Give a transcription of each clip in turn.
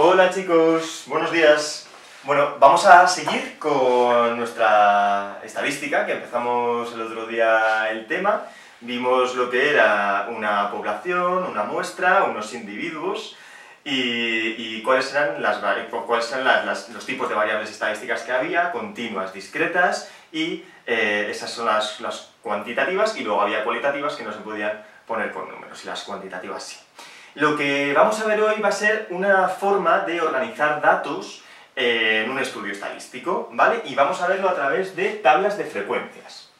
Hola chicos, buenos días. Bueno, vamos a seguir con nuestra estadística, que empezamos el otro día el tema. Vimos lo que era una población, una muestra, unos individuos y cuáles eran los tipos de variables estadísticas que había, continuas, discretas y esas son las cuantitativas, y luego había cualitativas que no se podían poner con números y las cuantitativas sí. Lo que vamos a ver hoy va a ser una forma de organizar datos en un estudio estadístico, ¿vale? Y vamos a verlo a través de tablas de frecuencias.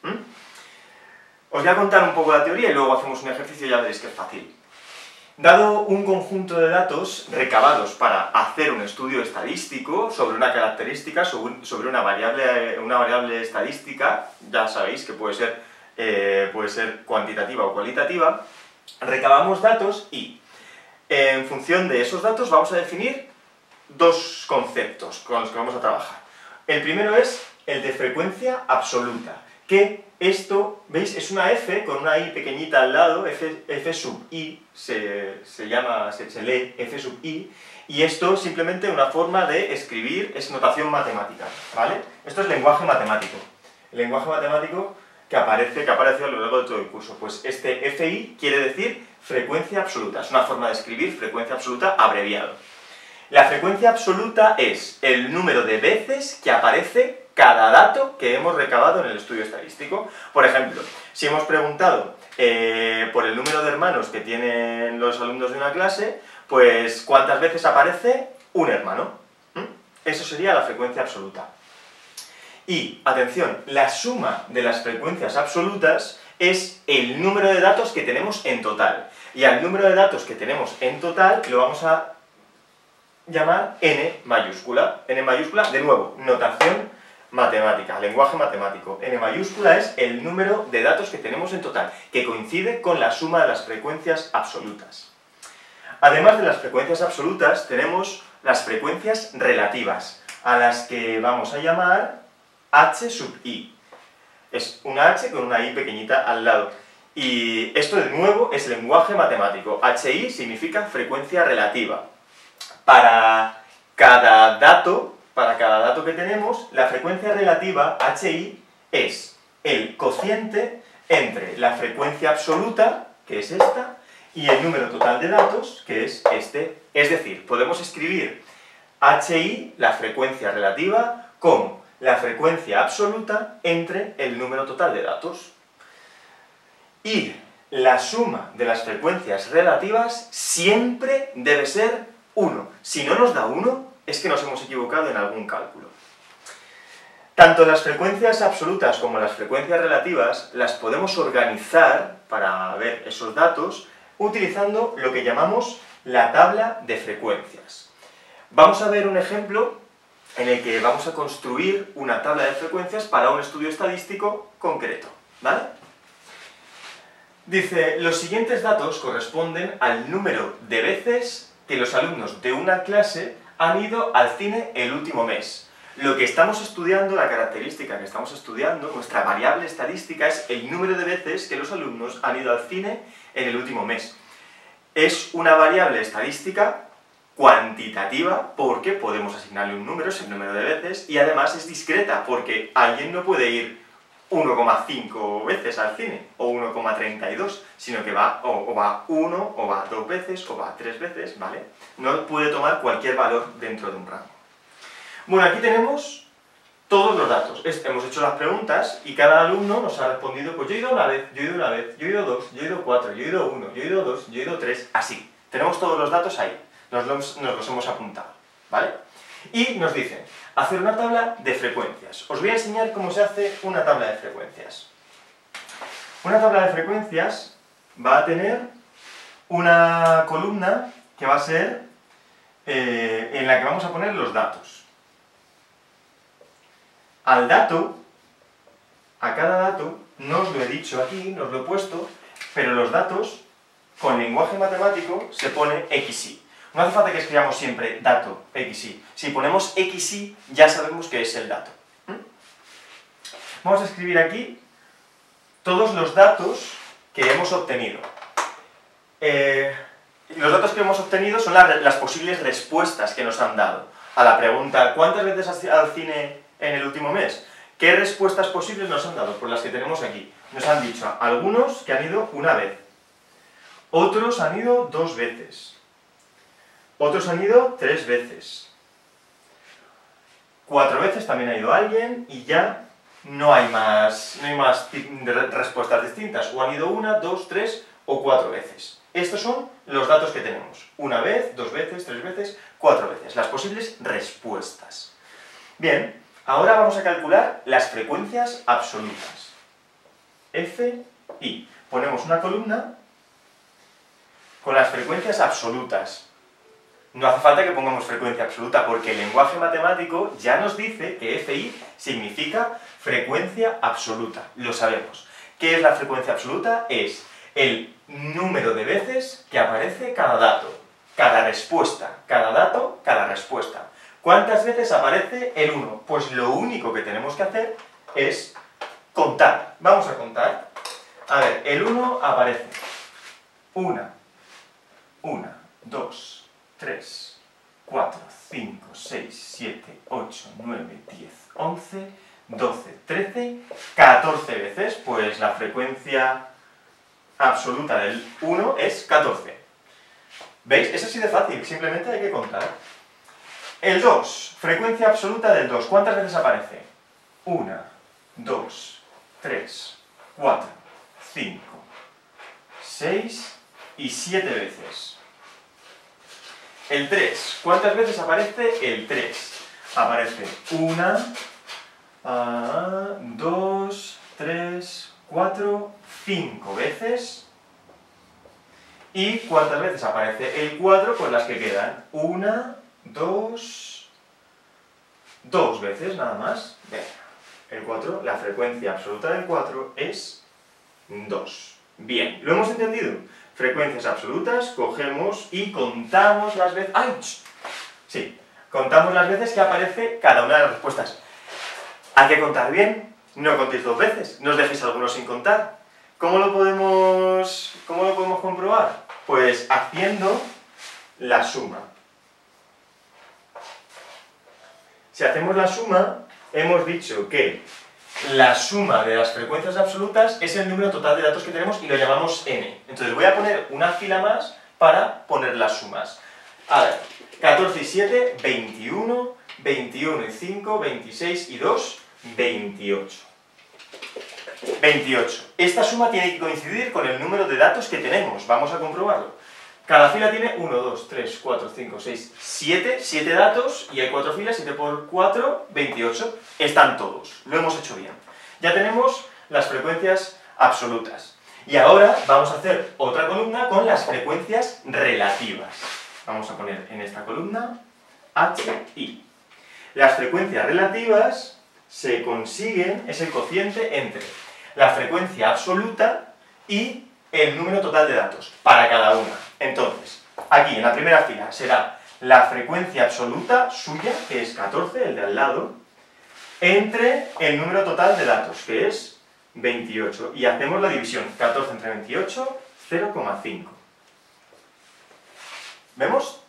Os voy a contar un poco la teoría y luego hacemos un ejercicio y ya veréis que es fácil. Dado un conjunto de datos recabados para hacer un estudio estadístico sobre una característica, sobre una variable estadística, ya sabéis que puede ser cuantitativa o cualitativa, recabamos datos y en función de esos datos vamos a definir dos conceptos con los que vamos a trabajar. El primero es el de frecuencia absoluta, que esto, ¿veis? Es una f con una i pequeñita al lado, f sub i, se lee f sub i, y esto es simplemente una forma de escribir, es notación matemática, ¿vale? Esto es lenguaje matemático. El lenguaje matemático que aparece a lo largo de todo el curso. Pues este FI quiere decir frecuencia absoluta, es una forma de escribir frecuencia absoluta abreviado. La frecuencia absoluta es el número de veces que aparece cada dato que hemos recabado en el estudio estadístico. Por ejemplo, si hemos preguntado por el número de hermanos que tienen los alumnos de una clase, pues ¿cuántas veces aparece un hermano? Eso sería la frecuencia absoluta. Y, atención, la suma de las frecuencias absolutas es el número de datos que tenemos en total. Y al número de datos que tenemos en total lo vamos a llamar n mayúscula. N mayúscula, de nuevo, notación matemática, lenguaje matemático. N mayúscula es el número de datos que tenemos en total, que coincide con la suma de las frecuencias absolutas. Además de las frecuencias absolutas, tenemos las frecuencias relativas, a las que vamos a llamar h sub i. Es una h con una i pequeñita al lado. Y esto de nuevo es lenguaje matemático. HI significa frecuencia relativa. Para cada dato que tenemos, la frecuencia relativa, HI, es el cociente entre la frecuencia absoluta, que es esta, y el número total de datos, que es este. Es decir, podemos escribir HI, la frecuencia relativa, como la frecuencia absoluta entre el número total de datos. Y la suma de las frecuencias relativas siempre debe ser 1. Si no nos da 1, es que nos hemos equivocado en algún cálculo. Tanto las frecuencias absolutas como las frecuencias relativas las podemos organizar para ver esos datos utilizando lo que llamamos la tabla de frecuencias. Vamos a ver un ejemplo en el que vamos a construir una tabla de frecuencias para un estudio estadístico concreto, ¿vale? Dice, los siguientes datos corresponden al número de veces que los alumnos de una clase han ido al cine el último mes. Lo que estamos estudiando, la característica que estamos estudiando, nuestra variable estadística, es el número de veces que los alumnos han ido al cine en el último mes. Es una variable estadística cuantitativa porque podemos asignarle un número, es el número de veces, y además es discreta porque alguien no puede ir 1,5 veces al cine o 1,32, sino que va 1, o va 2 veces, o va 3 veces, ¿vale? No puede tomar cualquier valor dentro de un rango. Bueno, aquí tenemos todos los datos. Hemos hecho las preguntas y cada alumno nos ha respondido, pues yo he ido una vez, yo he ido una vez, yo he ido dos, yo he ido cuatro, yo he ido uno, yo he ido dos, yo he ido tres, así. Tenemos todos los datos ahí. Nos los hemos apuntado, ¿vale? Y nos dicen, hacer una tabla de frecuencias. Os voy a enseñar cómo se hace una tabla de frecuencias. Una tabla de frecuencias va a tener una columna que va a ser en la que vamos a poner los datos. Al dato, a cada dato, no os lo he dicho aquí, no os lo he puesto, pero los datos, con lenguaje matemático, se pone XY. No hace falta que escribamos siempre dato, XY. Si ponemos XY, ya sabemos que es el dato. Vamos a escribir aquí todos los datos que hemos obtenido. los datos que hemos obtenido son las posibles respuestas que nos han dado a la pregunta ¿cuántas veces has ido al cine en el último mes? ¿Qué respuestas posibles nos han dado? Pues las que tenemos aquí. Nos han dicho algunos que han ido una vez, otros han ido 2 veces, otros han ido 3 veces, 4 veces también ha ido alguien y ya no hay más respuestas distintas. O han ido 1, 2, 3 o 4 veces. Estos son los datos que tenemos. 1 vez, 2 veces, 3 veces, 4 veces. Las posibles respuestas. Bien, ahora vamos a calcular las frecuencias absolutas. F, I. Ponemos una columna con las frecuencias absolutas. No hace falta que pongamos frecuencia absoluta porque el lenguaje matemático ya nos dice que FI significa frecuencia absoluta. Lo sabemos. ¿Qué es la frecuencia absoluta? Es el número de veces que aparece cada dato, cada respuesta, cada dato, cada respuesta. ¿Cuántas veces aparece el 1? Pues lo único que tenemos que hacer es contar. Vamos a contar. A ver, el 1 aparece 1, 2, 3, 4, 5, 6, 7, 8, 9, 10, 11, 12, 13, 14 veces, pues la frecuencia absoluta del 1 es 14. ¿Veis? Es así de fácil, simplemente hay que contar. El 2, frecuencia absoluta del 2, ¿cuántas veces aparece? 1, 2, 3, 4, 5, 6 y 7 veces. El 3, ¿cuántas veces aparece el 3? Aparece 1, 2, 3, 4, 5 veces. ¿Y cuántas veces aparece el 4? Pues las que quedan. 1, 2 veces nada más. Bien. El 4, la frecuencia absoluta del 4 es 2. Bien, ¿lo hemos entendido? Frecuencias absolutas, cogemos y contamos las veces... ¡Ay! Sí, contamos las veces que aparece cada una de las respuestas. Hay que contar bien, no contéis 2 veces, no os dejéis algunos sin contar. ¿Cómo lo podemos comprobar? Pues haciendo la suma. Si hacemos la suma, hemos dicho que la suma de las frecuencias absolutas es el número total de datos que tenemos y lo llamamos n. Entonces voy a poner una fila más para poner las sumas. A ver, 14 y 7, 21, 21 y 5, 26 y 2, 28. 28. Esta suma tiene que coincidir con el número de datos que tenemos. Vamos a comprobarlo. Cada fila tiene 1, 2, 3, 4, 5, 6, 7 datos y hay 4 filas, 7 por 4, 28. Están todos. Lo hemos hecho bien. Ya tenemos las frecuencias absolutas. Y ahora vamos a hacer otra columna con las frecuencias relativas. Vamos a poner en esta columna H, I. Las frecuencias relativas se consiguen, es el cociente entre la frecuencia absoluta y el número total de datos para cada una. Entonces, aquí en la primera fila será la frecuencia absoluta suya, que es 14, el de al lado, entre el número total de datos, que es 28. Y hacemos la división, 14 entre 28, 0,5. ¿Vemos?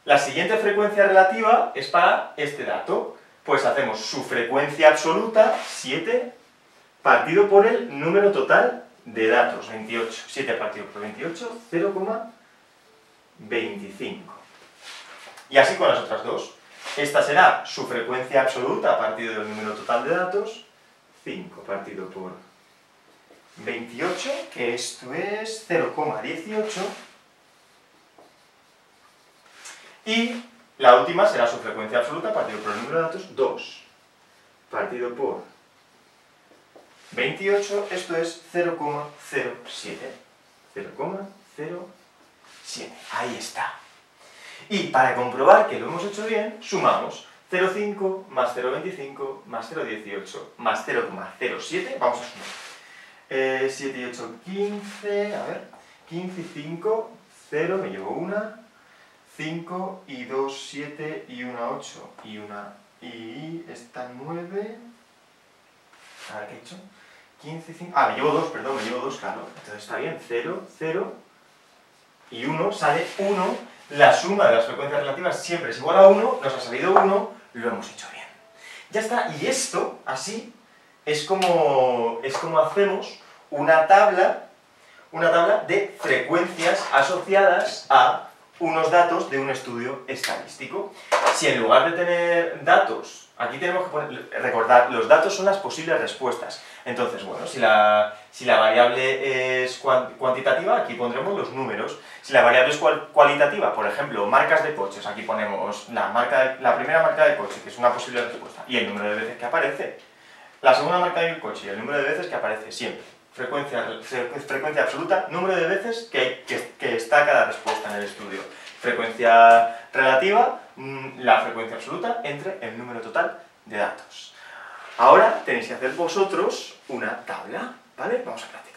La siguiente frecuencia relativa es para este dato. Pues hacemos su frecuencia absoluta, 7, partido por el número total de datos, 28. 7 partido por 28, 0,25. Y así con las otras dos. Esta será su frecuencia absoluta partido del número total de datos, 5 partido por 28, que esto es 0,18. Y la última será su frecuencia absoluta partido por el número de datos, 2 partido por 28, esto es 0,07. 0,07. Ahí está. Y para comprobar que lo hemos hecho bien, sumamos 0,5 más 0,25 más 0,18 más 0,07. Vamos a sumar. 7 y 8, 15. A ver. 15 y 5, 0, me llevo una. 5 y 2, 7 y 1, 8 y una. Y esta 9. A ver qué he hecho. 15 y 5. Ah, me llevo 2, perdón, me llevo 2, claro. Entonces está bien. 0, 0, y 1 sale 1, la suma de las frecuencias relativas siempre es igual a 1, nos ha salido 1, lo hemos hecho bien. Ya está, y esto, así, es como hacemos una tabla de frecuencias asociadas a unos datos de un estudio estadístico. Si en lugar de tener datos, aquí tenemos que recordar, los datos son las posibles respuestas. Entonces, bueno, si la variable es cuantitativa, aquí pondremos los números. Si la variable es cualitativa, por ejemplo, marcas de coches, aquí ponemos la primera marca de coche, que es una posible respuesta, y el número de veces que aparece. La segunda marca del coche y el número de veces que aparece siempre. Frecuencia absoluta, número de veces que está cada respuesta en el estudio. Frecuencia relativa, la frecuencia absoluta entre el número total de datos. Ahora tenéis que hacer vosotros una tabla, ¿vale? Vamos a practicar.